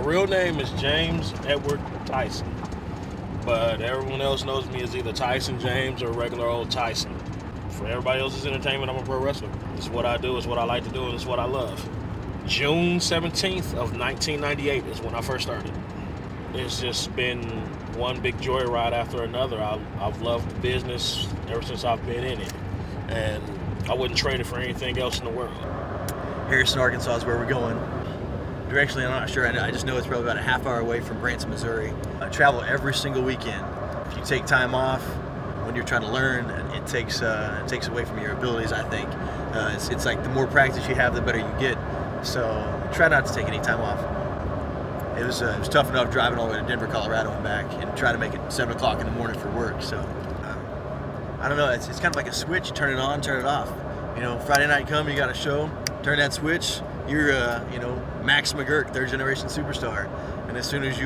real name is James Edward Tyson, but everyone else knows me as either Tyson James or regular old Tyson. For everybody else's entertainment, I'm a pro wrestler. It's what I do, it's what I like to do, and it's what I love. June 17th of 1998 is when I first started. It's just been one big joyride after another. I've loved the business ever since I've been in it, and I wouldn't trade it for anything else in the world. Harrison, Arkansas is where we're going. Directionally, I'm not sure. I just know it's probably about a half hour away from Branson, Missouri. I travel every single weekend. If you take time off when you're trying to learn, it takes away from your abilities, I think. It's like the more practice you have, the better you get. So try not to take any time off. It was tough enough driving all the way to Denver, Colorado and back, and try to make it 7 o'clock in the morning for work. So I don't know. It's kind of like a switch. You turn it on, turn it off. You know, Friday night come, you got a show. Turn that switch. You're Max McGurk, third generation superstar. And as soon as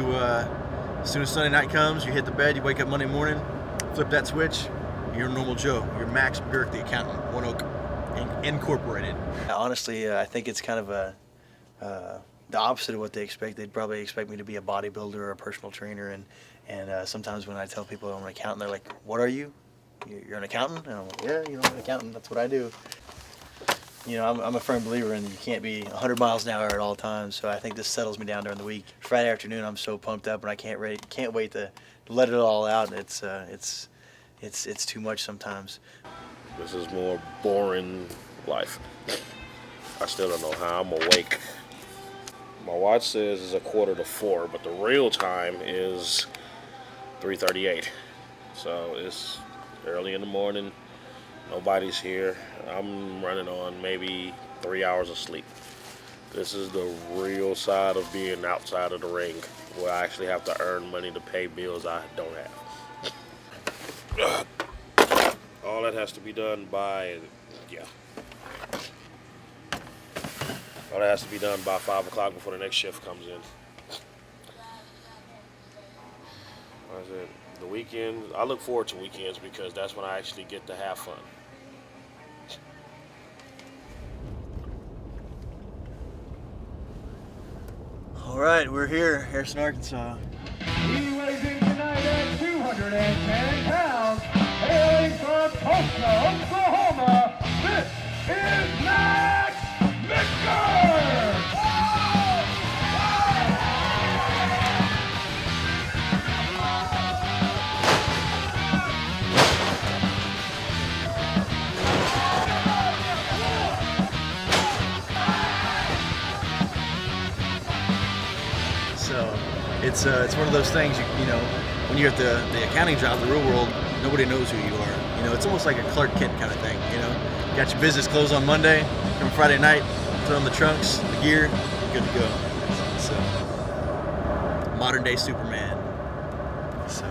Sunday night comes, you hit the bed, you wake up Monday morning, flip that switch, you're normal Joe. You're Max McGurk, the accountant, One Oak Incorporated. Honestly, I think it's kind of the opposite of what they expect. They'd probably expect me to be a bodybuilder or a personal trainer, and sometimes when I tell people I'm an accountant, they're like, "What are you? You're an accountant?" And I'm like, "Yeah, I'm an accountant. That's what I do." You know, I'm a firm believer in you can't be 100 miles an hour at all times, so I think this settles me down during the week. Friday afternoon, I'm so pumped up, and I can't wait to let it all out. It's too much sometimes. This is more boring life. I still don't know how I'm awake. My watch says it's 3:45, but the real time is 3:38. So it's early in the morning. Nobody's here. I'm running on maybe 3 hours of sleep. This is the real side of being outside of the ring, where I actually have to earn money to pay bills I don't have. All that has to be done by, all that has to be done by 5 o'clock before the next shift comes in. Like I said, the weekends, I look forward to weekends because that's when I actually get to have fun. All right, we're here, Harrison, Arkansas. He weighs in tonight at 210 pounds, hailing from Tulsa, Oklahoma. This is Max McGurk! So it's one of those things, you know, when you're at the accounting job, the real world, nobody knows who you are. You know, it's almost like a Clark Kent kind of thing, you know. You got your business closed on Monday, come Friday night, throw on the trunks, the gear, good to go. So, modern day Superman. So,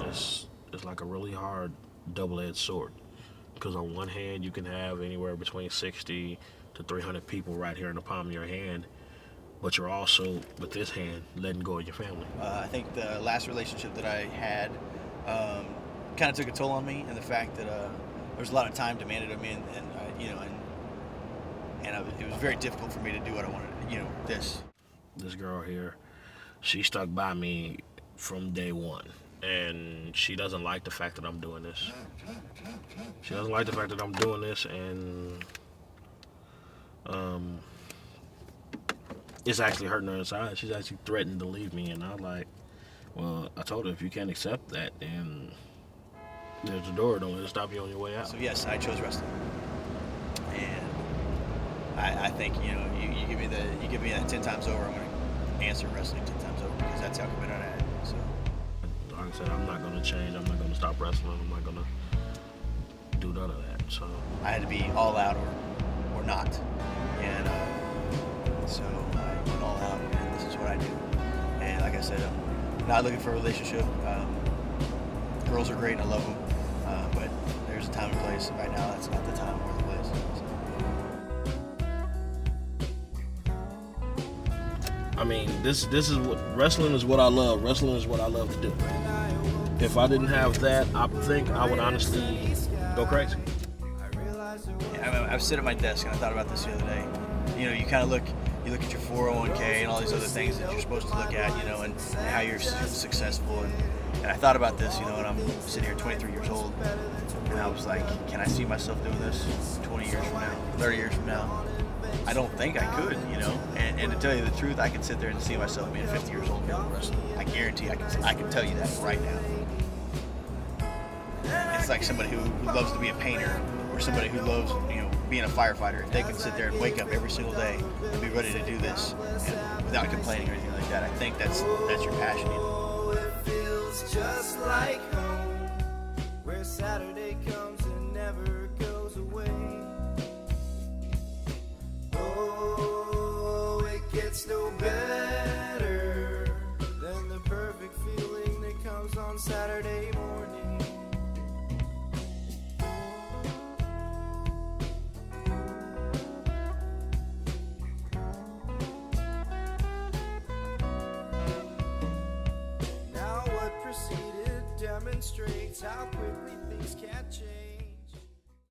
it's like a really hard double-edged sword. Because on one hand, you can have anywhere between 60 to 300 people right here in the palm of your hand. But you're also, with this hand, letting go of your family. I think the last relationship that I had kind of took a toll on me, and the fact that there was a lot of time demanded of me, it was very difficult for me to do what I wanted. This girl here, she stuck by me from day one, and she doesn't like the fact that I'm doing this. She doesn't like the fact that I'm doing this, and it's actually hurting her inside. She's actually threatened to leave me, and I'm like, well, I told her if you can't accept that, then there's a door. Don't let it stop you on your way out. So yes, I chose wrestling, and I think you give me that 10 times over, I'm gonna answer wrestling 10 times over because that's how committed I am. So like I said, I'm not gonna change. I'm not gonna stop wrestling. I'm not gonna do none of that. So I had to be all out or not, and so I went all out, and this is what I do. And like I said, I'm not looking for a relationship. Girls are great, and I love them, but there's a time and place. Right now, that's not the time or the place. So. I mean, this is what wrestling is. What I love. Wrestling is what I love to do. If I didn't have that, I think I would honestly go crazy. Yeah, I was sitting at my desk and I thought about this the other day. You know, you kind of look you look at your 401k and all these other things that you're supposed to look at, and how you're successful. And I thought about this, and I'm sitting here 23 years old, and I was like, can I see myself doing this 20 years from now, 30 years from now? I don't think I could, And to tell you the truth, I could sit there and see myself being 50 years old doing wrestling. I guarantee I can tell you that right now. It's like somebody who loves to be a painter, or somebody who loves, being a firefighter. If they can sit there and wake up every single day and be ready to do this and without complaining or anything like that, I think that's your passion. It feels just like home, where Saturday comes and never goes away. Oh, it gets no better than the perfect feeling that comes on Saturday morning. Now what preceded demonstrates how quickly things can change.